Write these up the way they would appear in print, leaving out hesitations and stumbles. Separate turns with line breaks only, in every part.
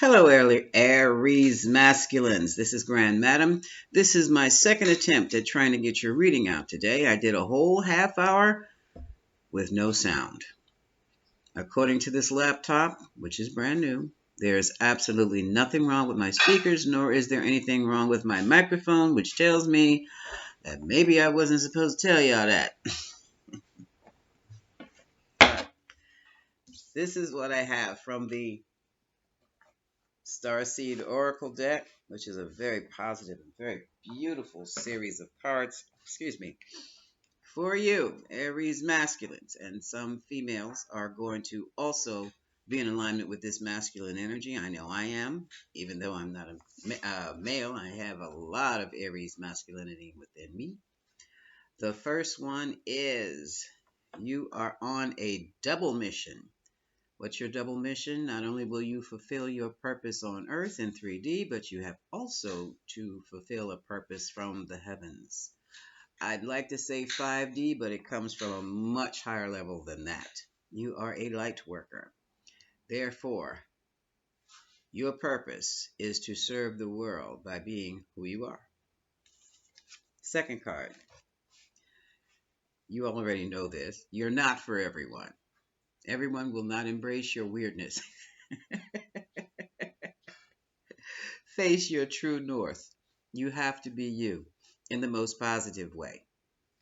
Hello, Aries masculines. This is Grand Madam. This is my second attempt at trying to get your reading out today. I did a whole half hour with no sound. According to this laptop, which is brand new, there is absolutely nothing wrong with my speakers, nor is there anything wrong with my microphone, which tells me that maybe I wasn't supposed to tell y'all that. This is what I have from the Starseed Oracle deck, which is a very positive and very beautiful series of cards. Excuse me. For you, Aries masculines, and some females are going to also be in alignment with this masculine energy. I know I am, even though I'm not a male. I have a lot of Aries masculinity within me. The first one is you are on a double mission. What's your double mission? Not only will you fulfill your purpose on earth in 3D, but you have also to fulfill a purpose from the heavens. I'd like to say 5D, but it comes from a much higher level than that. You are a light worker. Therefore, your purpose is to serve the world by being who you are. Second card. You already know this. You're not for everyone. Everyone will not embrace your weirdness. Face your true north. You have to be you in the most positive way.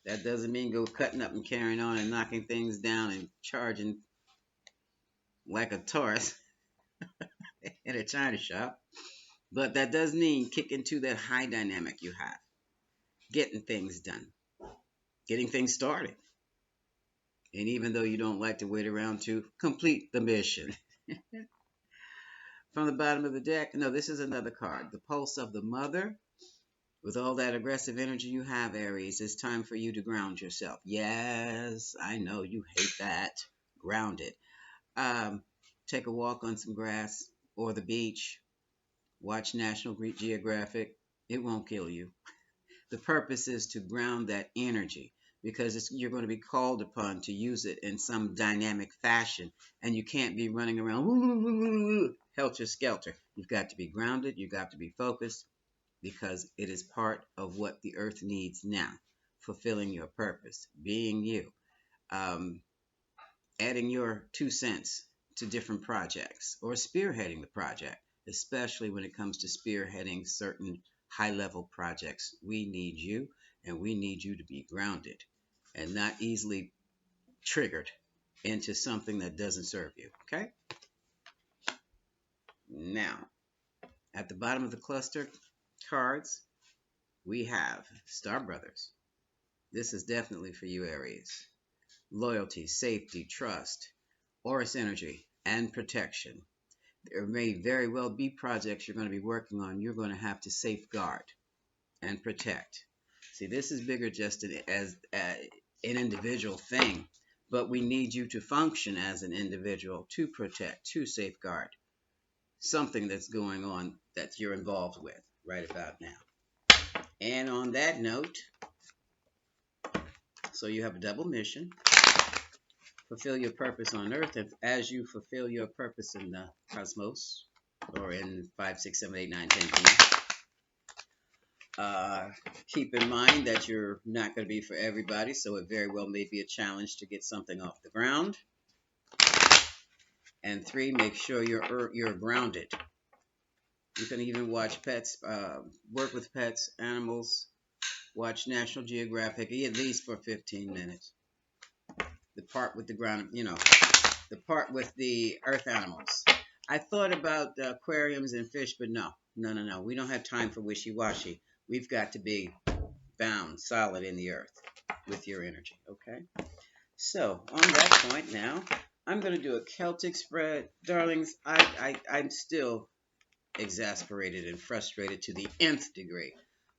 That doesn't mean go cutting up and carrying on and knocking things down and charging like a Taurus in a china shop. But that does mean kicking to that high dynamic you have, getting things done, getting things started. And even though you don't like to wait around to complete the mission. From the bottom of the deck, no, this is another card. The pulse of the mother. With all that aggressive energy you have, Aries, it's time for you to ground yourself. Yes, I know you hate that. Grounded. Take a walk on some grass or the beach. Watch National Geographic. It won't kill you. The purpose is to ground that energy because you're going to be called upon to use it in some dynamic fashion, and you can't be running around helter skelter. You've got to be grounded. You've got to be focused because it is part of what the earth needs now, fulfilling your purpose, being you, um, adding your 2 cents to different projects or spearheading the project, especially when it comes to spearheading certain high level projects. We need you, and we need you to be grounded and not easily triggered into something that doesn't serve you. Okay? Now, at the bottom of the cluster cards, we have Star Brothers. This is definitely for you, Aries. Loyalty, safety, trust, Aurus energy, and protection. There may very well be projects you're going to be working on. You're going to have to safeguard and protect. See, this is bigger just as an individual thing, but we need you to function as an individual to protect, to safeguard something that's going on that you're involved with right about now. And on that note, so you have a double mission. Fulfill your purpose on earth as you fulfill your purpose in the cosmos or in 5, 6, 7, 8, 9, 10, 10. Keep in mind that you're not going to be for everybody, so it very well may be a challenge to get something off the ground. And 3, make sure you're grounded. You can even watch pets, work with pets, animals, watch National Geographic at least for 15 minutes. The part with the ground, the part with the earth animals. I thought about aquariums and fish, but no. We don't have time for wishy-washy. We've got to be bound, solid in the earth with your energy, okay? So, on that point now, I'm going to do a Celtic spread. Darlings, I'm still exasperated and frustrated to the nth degree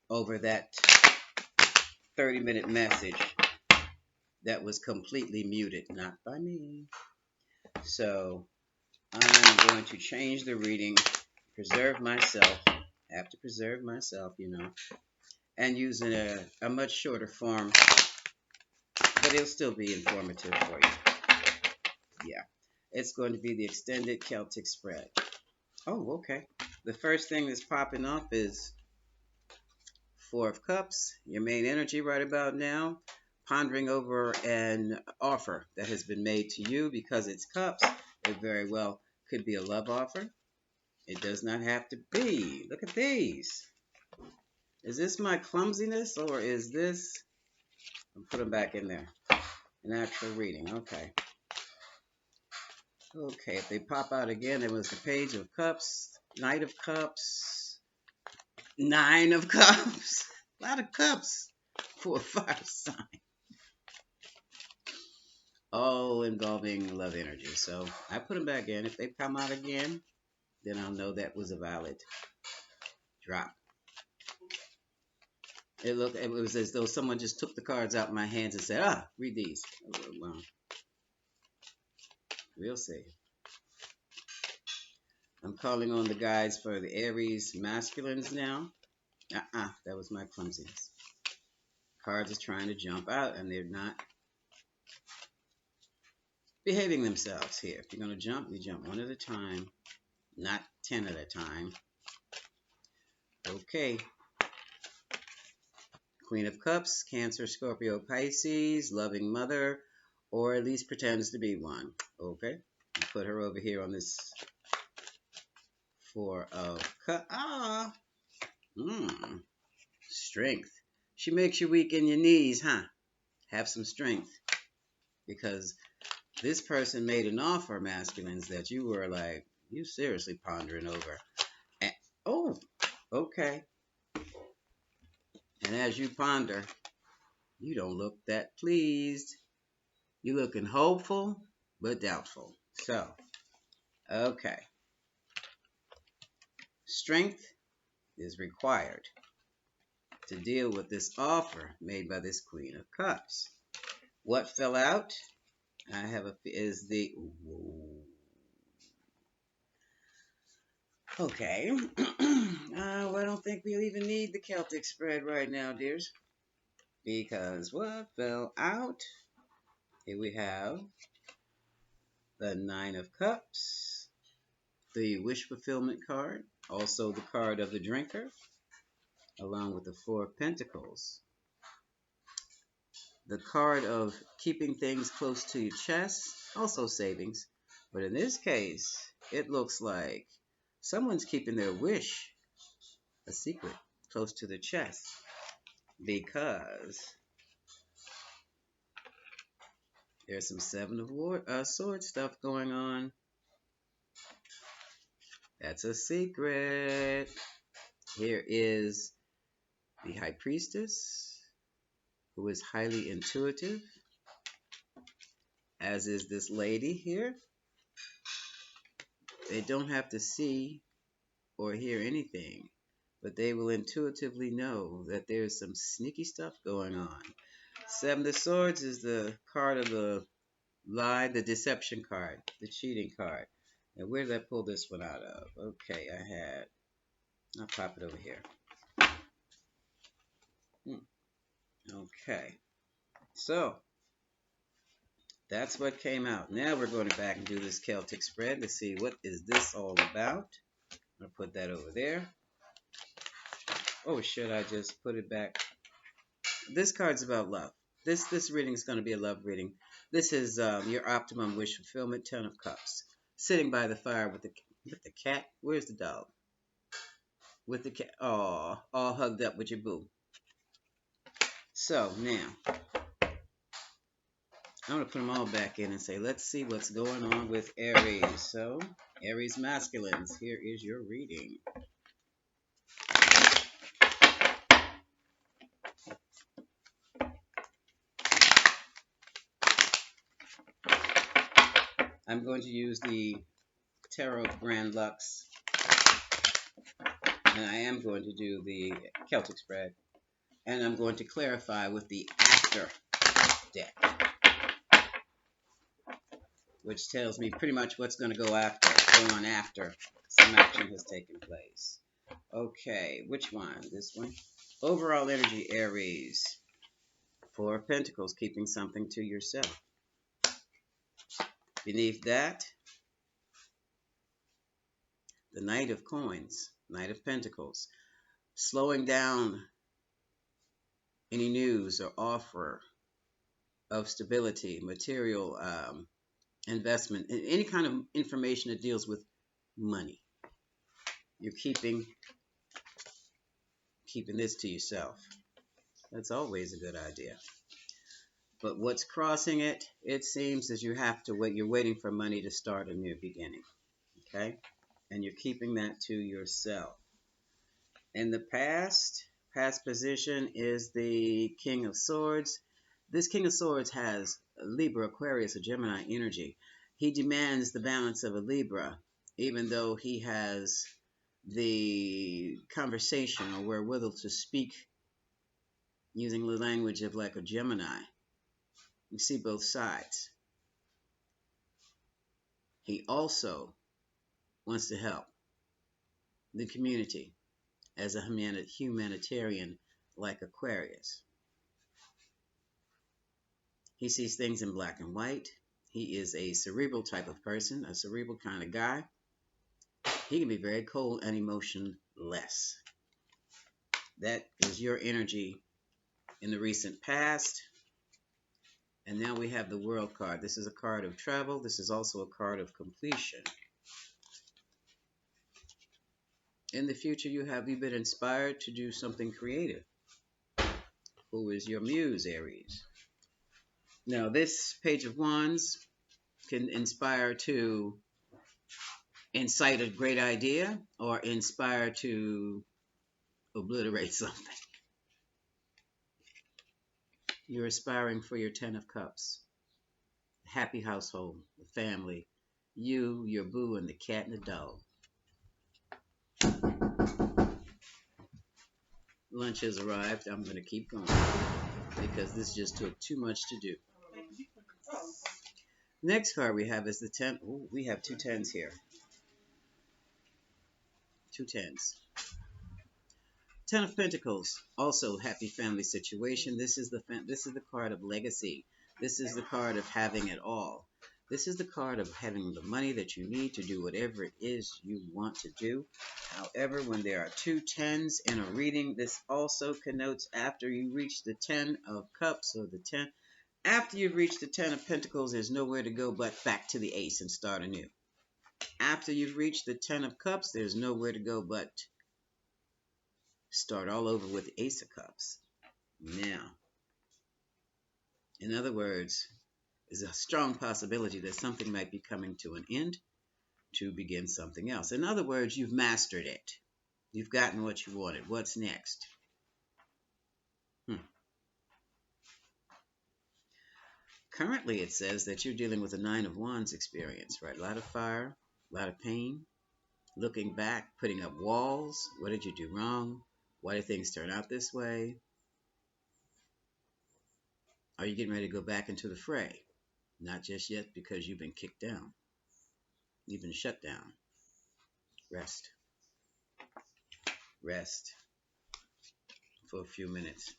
over that 30-minute message that was completely muted, not by me. So, I'm going to change the reading, preserve myself, have to preserve myself, and use a much shorter form, but it'll still be informative for you. Yeah, it's going to be the extended Celtic spread. Oh, okay. The first thing that's popping up is Four of Cups, your main energy right about now. Pondering over an offer that has been made to you because it's cups. It very well could be a love offer. It does not have to be. Look at these. Is this my clumsiness or is this? I'll put them back in there. An actual reading. Okay. Okay, if they pop out again, it was the Page of Cups, Knight of Cups, Nine of Cups. A lot of cups for a fire sign. All involving love energy. So I put them back in. If they come out again, then I'll know that was a valid drop. It was as though someone just took the cards out of my hands and said, "Ah, read these." Well, we'll see. I'm calling on the guides for the Aries masculines now. That was my clumsiness. Cards are trying to jump out and they're not behaving themselves here. If you're going to jump, you jump one at a time, not 10 at a time. Okay. Queen of Cups, Cancer, Scorpio, Pisces, loving mother, or at least pretends to be one. Okay. Put her over here on this Four of Cups. Strength. She makes you weak in your knees, huh? Have some strength. Because this person made an offer, masculines, that you were like, you seriously pondering over. And, oh, okay. And as you ponder, you don't look that pleased. You're looking hopeful, but doubtful. So, okay. Strength is required to deal with this offer made by this Queen of Cups. What fell out? I have a is the okay. Well, I don't think we'll even need the Celtic spread right now, dears, because what fell out? Here we have the Nine of Cups, the Wish Fulfillment card, also the card of the Drinker, along with the Four of Pentacles. The card of keeping things close to your chest, also savings. But in this case, it looks like someone's keeping their wish a secret close to the chest because there's some Seven of Swords stuff going on. That's a secret. Here is the High Priestess, who is highly intuitive, as is this lady here. They don't have to see or hear anything, but they will intuitively know that there's some sneaky stuff going on. Seven of Swords is the card of the lie, the deception card, the cheating card. Now, where did I pull this one out of? Okay, I'll pop it over here. Okay, so that's what came out. Now we're going back and do this Celtic spread to see what is this all about. I'll put that over there. Oh, should I just put it back? This card's about love. This reading is going to be a love reading. This is your optimum wish fulfillment. 10 of Cups. Sitting by the fire with the cat. Where's the dog? With the cat. Oh, all hugged up with your boo. So now I'm going to put them all back in and say, let's see what's going on with Aries. So, Aries masculines, here is your reading. I'm going to use the Tarot Grand Lux, and I am going to do the Celtic spread, and I'm going to clarify with the After deck, which tells me pretty much what's going to go on after some action has taken place. Okay, which one? This one? Overall energy, Aries. Four of Pentacles, keeping something to yourself. Beneath that, The Knight of Coins, Knight of Pentacles, slowing down any news or offer of stability, material investment, any kind of information that deals with money. You're keeping this to yourself. That's always a good idea. But what's crossing it, it seems, is you have to wait. You're waiting for money to start a new beginning. Okay? And you're keeping that to yourself. In the past position is the King of Swords. This King of Swords has Libra, Aquarius, or Gemini energy. He demands the balance of a Libra, even though he has the conversation or wherewithal to speak using the language of like a Gemini. You see both sides. He also wants to help the community as a humanitarian like Aquarius. He sees things in black and white. He is a cerebral type of person, a cerebral kind of guy. He can be very cold and emotionless. That is your energy in the recent past. And now we have the World card. This is a card of travel. This is also a card of completion. In the future, you've been inspired to do something creative. Who is your muse, Aries? Now, this Page of Wands can inspire to incite a great idea or inspire to obliterate something. You're aspiring for your 10 of Cups. Happy household, the family, you, your boo, and the cat and the dog. Lunch has arrived. I'm going to keep going because this just took too much to do. Next card we have is the 10. Ooh, we have two 10s here. Two 10s. 10 of Pentacles, also happy family situation. This is the card of legacy. This is the card of having it all. This is the card of having the money that you need to do whatever it is you want to do. However, when there are two 10s in a reading, this also connotes after you reach the 10 of Cups or the 10. After you've reached the 10 of Pentacles, there's nowhere to go but back to the Ace and start anew. After you've reached the 10 of Cups, there's nowhere to go but start all over with the Ace of Cups. Now, in other words, there's a strong possibility that something might be coming to an end to begin something else. In other words, you've mastered it. You've gotten what you wanted. What's next? Currently, it says that you're dealing with a 9 of Wands experience, right? A lot of fire, a lot of pain, looking back, putting up walls. What did you do wrong? Why did things turn out this way? Are you getting ready to go back into the fray? Not just yet, because you've been kicked down. You've been shut down. Rest. Rest for a few minutes.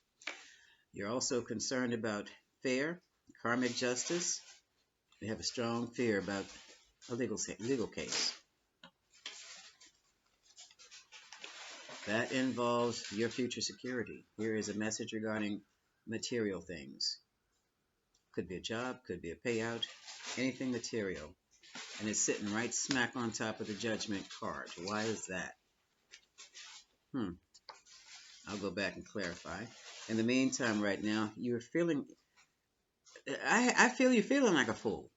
You're also concerned about fair, karmic justice. You have a strong fear about a legal case. That involves your future security. Here is a message regarding material things. Could be a job, could be a payout, anything material. And it's sitting right smack on top of the Judgment card. Why is that? I'll go back and clarify. In the meantime, right now, you're feeling... I feel you feeling like a fool.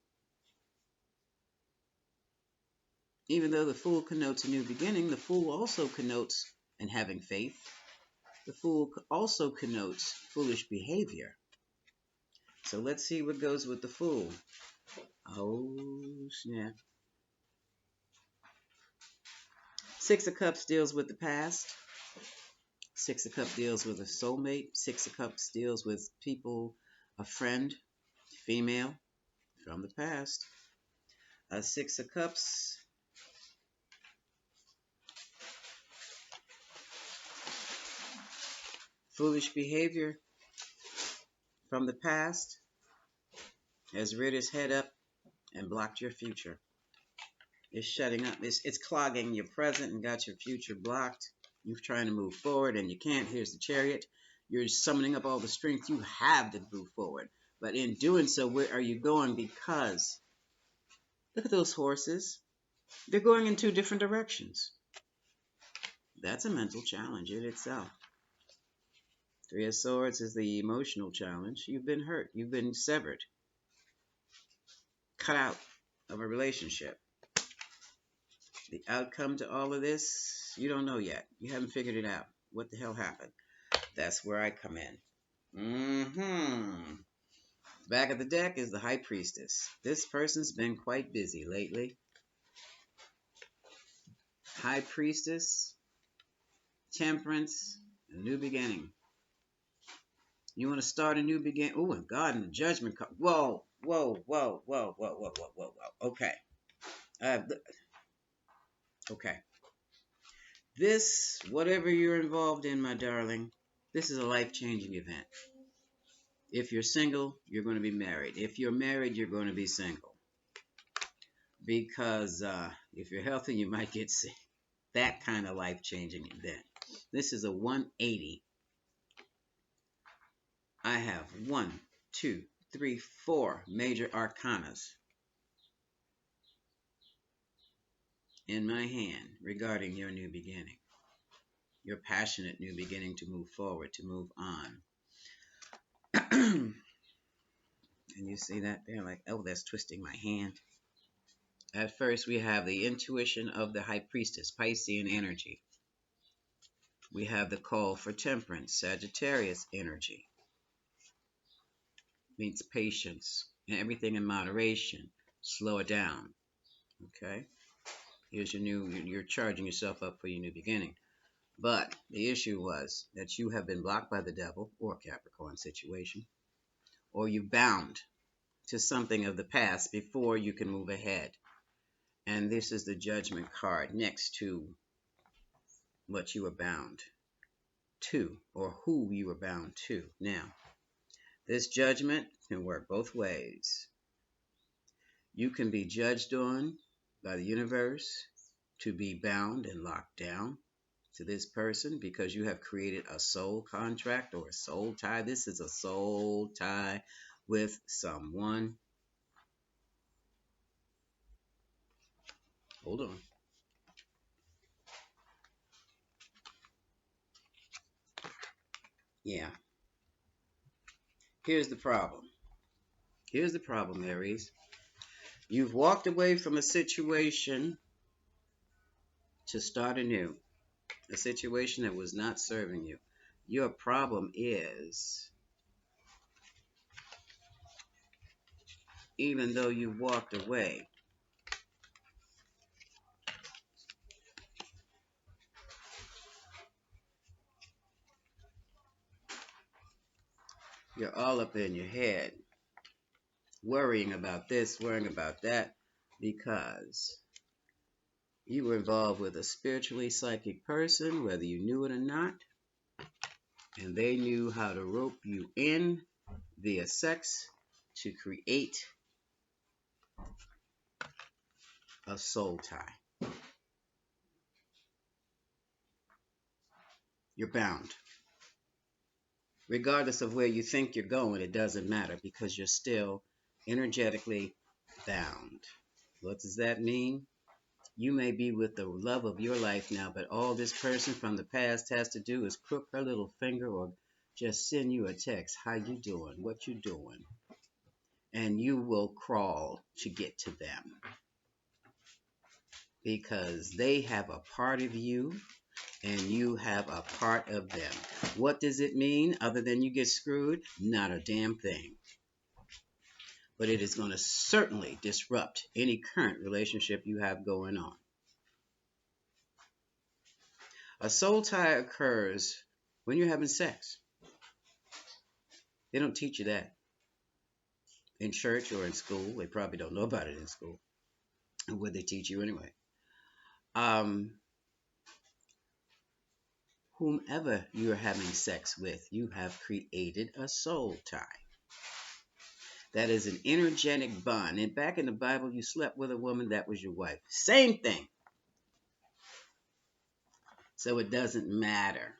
Even though the Fool connotes a new beginning, the Fool also connotes, and having faith, the Fool also connotes foolish behavior. So let's see what goes with the Fool. Oh, snap. 6 of Cups deals with the past. 6 of Cups deals with a soulmate. 6 of Cups deals with people, a friend, female, from the past. 6 of Cups. Foolish behavior from the past has reared its head up and blocked your future. It's shutting up. It's clogging your present and got your future blocked. You're trying to move forward and you can't. Here's the chariot. You're summoning up all the strength you have to move forward. But in doing so, where are you going? Because look at those horses. They're going in two different directions. That's a mental challenge in itself. Three of Swords is the emotional challenge. You've been hurt. You've been severed. Cut out of a relationship. The outcome to all of this, you don't know yet. You haven't figured it out. What the hell happened? That's where I come in. Back of the deck is the High Priestess. This person's been quite busy lately. High Priestess, Temperance, a new beginning. You want to start a new beginning? Oh, and God and the Judgment card. Whoa, whoa, whoa, whoa, whoa, whoa, whoa, whoa, whoa. Okay. Okay. This, whatever you're involved in, my darling, this is a life-changing event. If you're single, you're going to be married. If you're married, you're going to be single. Because if you're healthy, you might get sick. That kind of life-changing event. This is a 180. I have 1, 2, 3, 4 major arcanas in my hand regarding your new beginning. Your passionate new beginning to move forward, to move on. And you see that there, like, oh, that's twisting my hand. At first, we have the intuition of the High Priestess, Piscean energy. We have the call for temperance, Sagittarius energy. Means patience and everything in moderation. Slow it down. Okay? Here's your new, you're charging yourself up for your new beginning. But the issue was that you have been blocked by the devil or Capricorn situation, or you're bound to something of the past before you can move ahead. And this is the Judgment card next to what you are bound to, or who you are bound to. Now, this judgment can work both ways. You can be judged on by the universe to be bound and locked down to this person because you have created a soul contract or a soul tie. This is a soul tie with someone. Hold on. Yeah. Here's the problem. Here's the problem, Aries. You've walked away from a situation to start anew, a situation that was not serving you. Your problem is, even though you walked away, you're all up in your head, worrying about this, worrying about that, because you were involved with a spiritually psychic person, whether you knew it or not, and they knew how to rope you in via sex to create a soul tie. You're bound. Regardless of where you think you're going, it doesn't matter because you're still energetically bound. What does that mean? You may be with the love of your life now, but all this person from the past has to do is crook her little finger or just send you a text. How you doing? What you doing? And you will crawl to get to them because they have a part of you and you have a part of them. What does it mean other than you get screwed? Not a damn thing. But it is going to certainly disrupt any current relationship you have going on. A soul tie occurs when you're having sex. They don't teach you that in church or in school. They probably don't know about it in school. Would they teach you anyway? Whomever you're having sex with, you have created a soul tie. That is an energetic bond. And back in the Bible, you slept with a woman that was your wife. Same thing. So it doesn't matter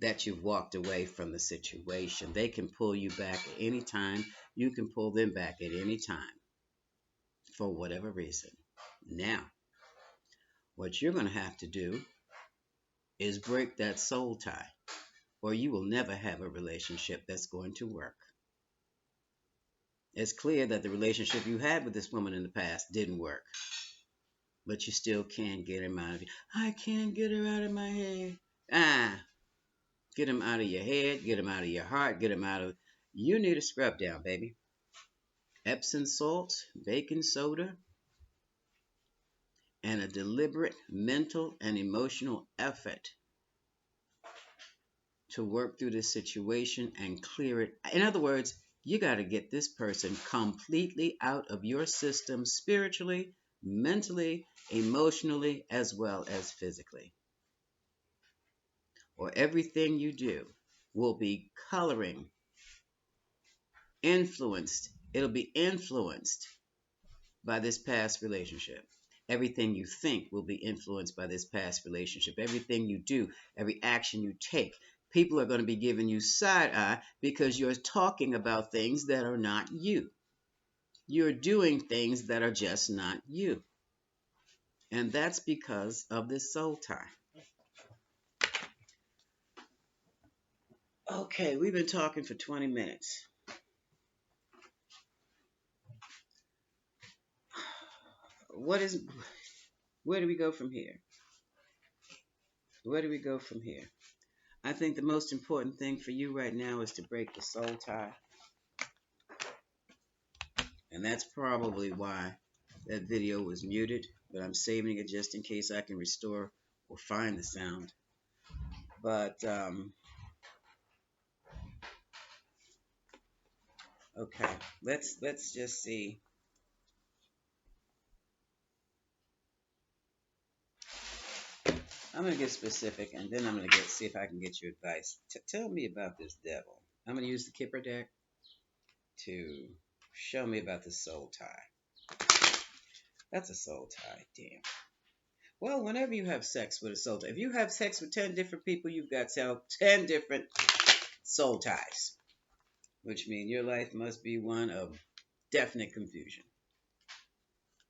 that you've walked away from the situation. They can pull you back at any time. You can pull them back at any time for whatever reason. Now, what you're going to have to do is break that soul tie, or you will never have a relationship that's going to work. It's clear that the relationship you had with this woman in the past didn't work, but you still can't get him out of you. I can't get her out of my head. Get him out of your head, get him out of your heart, get him out of. You need a scrub down, baby. Epsom salt, baking soda, and a deliberate mental and emotional effort to work through this situation and clear it. In other words, you got to get this person completely out of your system spiritually, mentally, emotionally, as well as physically. Or everything you do will be coloring, influenced. It'll be influenced by this past relationship. Everything you think will be influenced by this past relationship. Everything you do, every action you take, people are going to be giving you side eye because you're talking about things that are not you. You're doing things that are just not you. And that's because of this soul tie. Okay, we've been talking for 20 minutes. What is Where do we go from here? Where do we go from here? I think the most important thing for you right now is to break the soul tie. And that's probably why that video was muted, but I'm saving it just in case I can restore or find the sound. But, okay, let's just see. I'm going to get specific, and then I'm going to see if I can get your advice. Tell me about this devil. I'm going to use the Kipper deck to show me about the soul tie. That's a soul tie, damn. Well, whenever you have sex with a soul tie, if you have sex with 10 different people, you've got 10 different soul ties, which means your life must be one of definite confusion.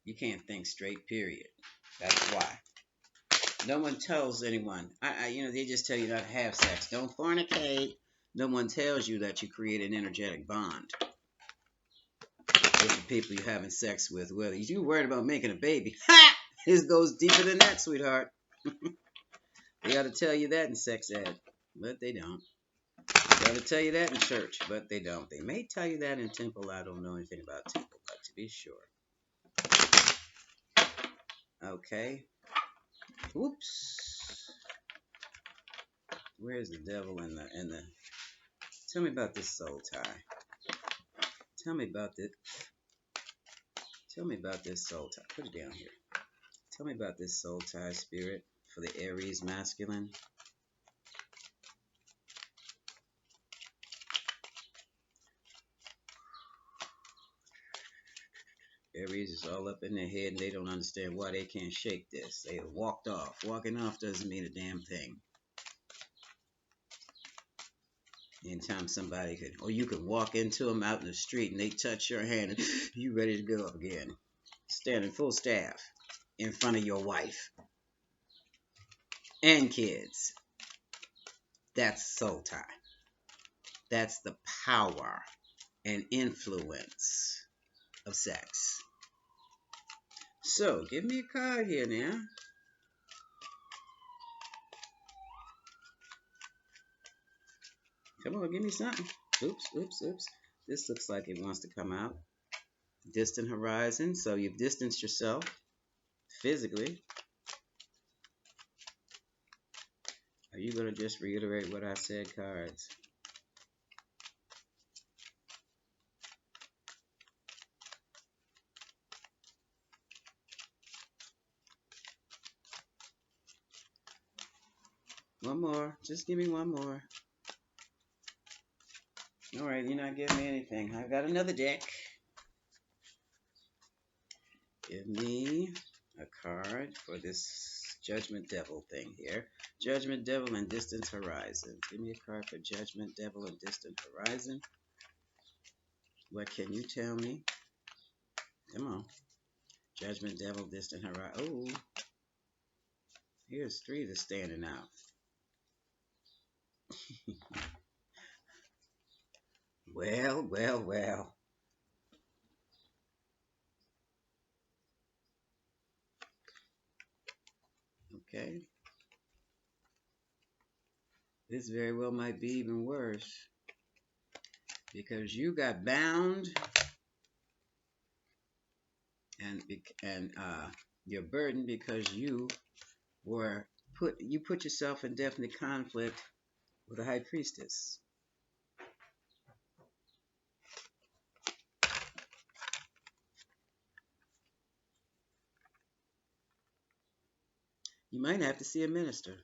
You can't think straight, period. That's why. No one tells anyone. They just tell you not to have sex. Don't fornicate. No one tells you that you create an energetic bond with the people you're having sex with. Whether you're worried about making a baby, ha! It goes deeper than that, sweetheart. They got to tell you that in sex ed, but they don't. They got to tell you that in church, but they don't. They may tell you that in temple. I don't know anything about temple, but to be sure. Okay. Oops. Where's the devil in the? Tell me about this soul tie. Tell me about this. Tell me about this soul tie. Put it down here. Tell me about this soul tie spirit for the Aries masculine. Aries is all up in their head and they don't understand why they can't shake this. They walked off. Walking off doesn't mean a damn thing. Anytime somebody could, or you could walk into them out in the street and they touch your hand and you ready to go up again. Standing full staff in front of your wife and kids. That's soul tie. That's the power and influence of sex. So, give me a card here now. Come on, give me something. Oops, oops, oops. This looks like it wants to come out. Distant horizon. So you've distanced yourself physically. Are you going to just reiterate what I said, cards? One more. Just give me one more. All right, you're not giving me anything. I've got another deck. Give me a card for this Judgment Devil thing here. Judgment Devil and Distant Horizon. Give me a card for Judgment Devil and Distant Horizon. What can you tell me? Come on. Judgment Devil, Distant Horizon. Oh, here's three that's standing out. Well, well, well. Okay. This very well might be even worse because you got bound and you're burdened because you put yourself in definite conflict with a high priestess. You might have to see a minister.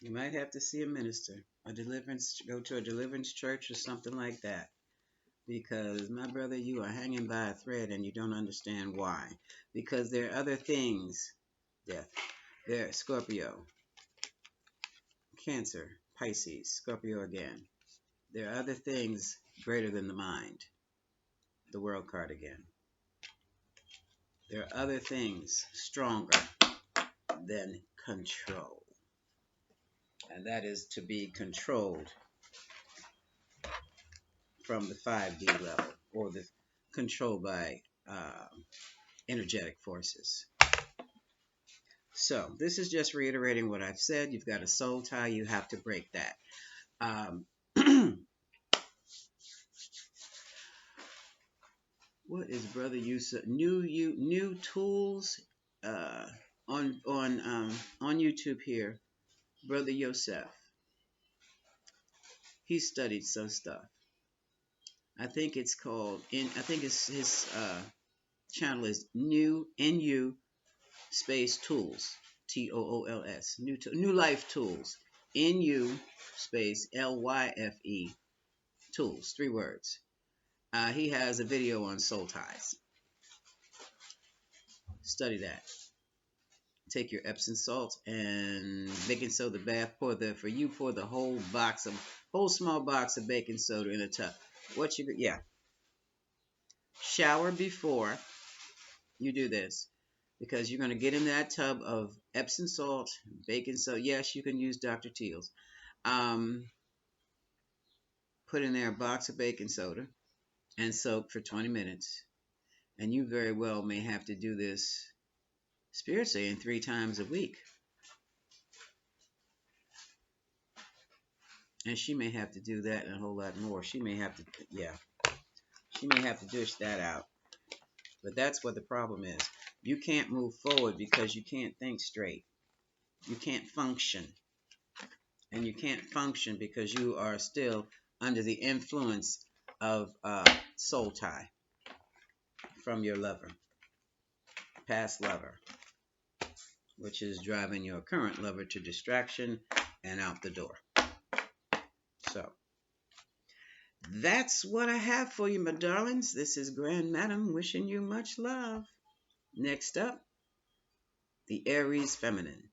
You might have to see a minister, go to a deliverance church or something like that. Because, my brother, you are hanging by a thread and you don't understand why. Because there are other things, death. There, Scorpio, Cancer, Pisces, Scorpio again. There are other things greater than the mind. The World card again. There are other things stronger than control. And that is to be controlled from the 5D level, or the controlled by energetic forces. So this is just reiterating what I've said. You've got a soul tie. You have to break that. What is Brother Yusuf? New tools on YouTube here. Brother Yosef. He studied some stuff. I think it's called I think his channel is NU space tools, TOOLS, new life tools, NU space LYFE tools, 3 words. He has a video on soul ties. Study that. Take your Epsom salt and baking soda bath. Pour the whole small box of baking soda in a tub. Shower before you do this, because you're going to get in that tub of Epsom salt, baking soda. Yes, you can use Dr. Teal's. Put in there a box of baking soda and soak for 20 minutes. And you very well may have to do this, Spirit saying, 3 times a week. And she may have to do that and a whole lot more. She may have to dish that out. But that's what the problem is. You can't move forward because you can't think straight. You can't function. And you can't function because you are still under the influence of soul tie from your lover, past lover, which is driving your current lover to distraction and out the door. So that's what I have for you, my darlings. This is Grand Madam wishing you much love. Next up, the Aries Feminine.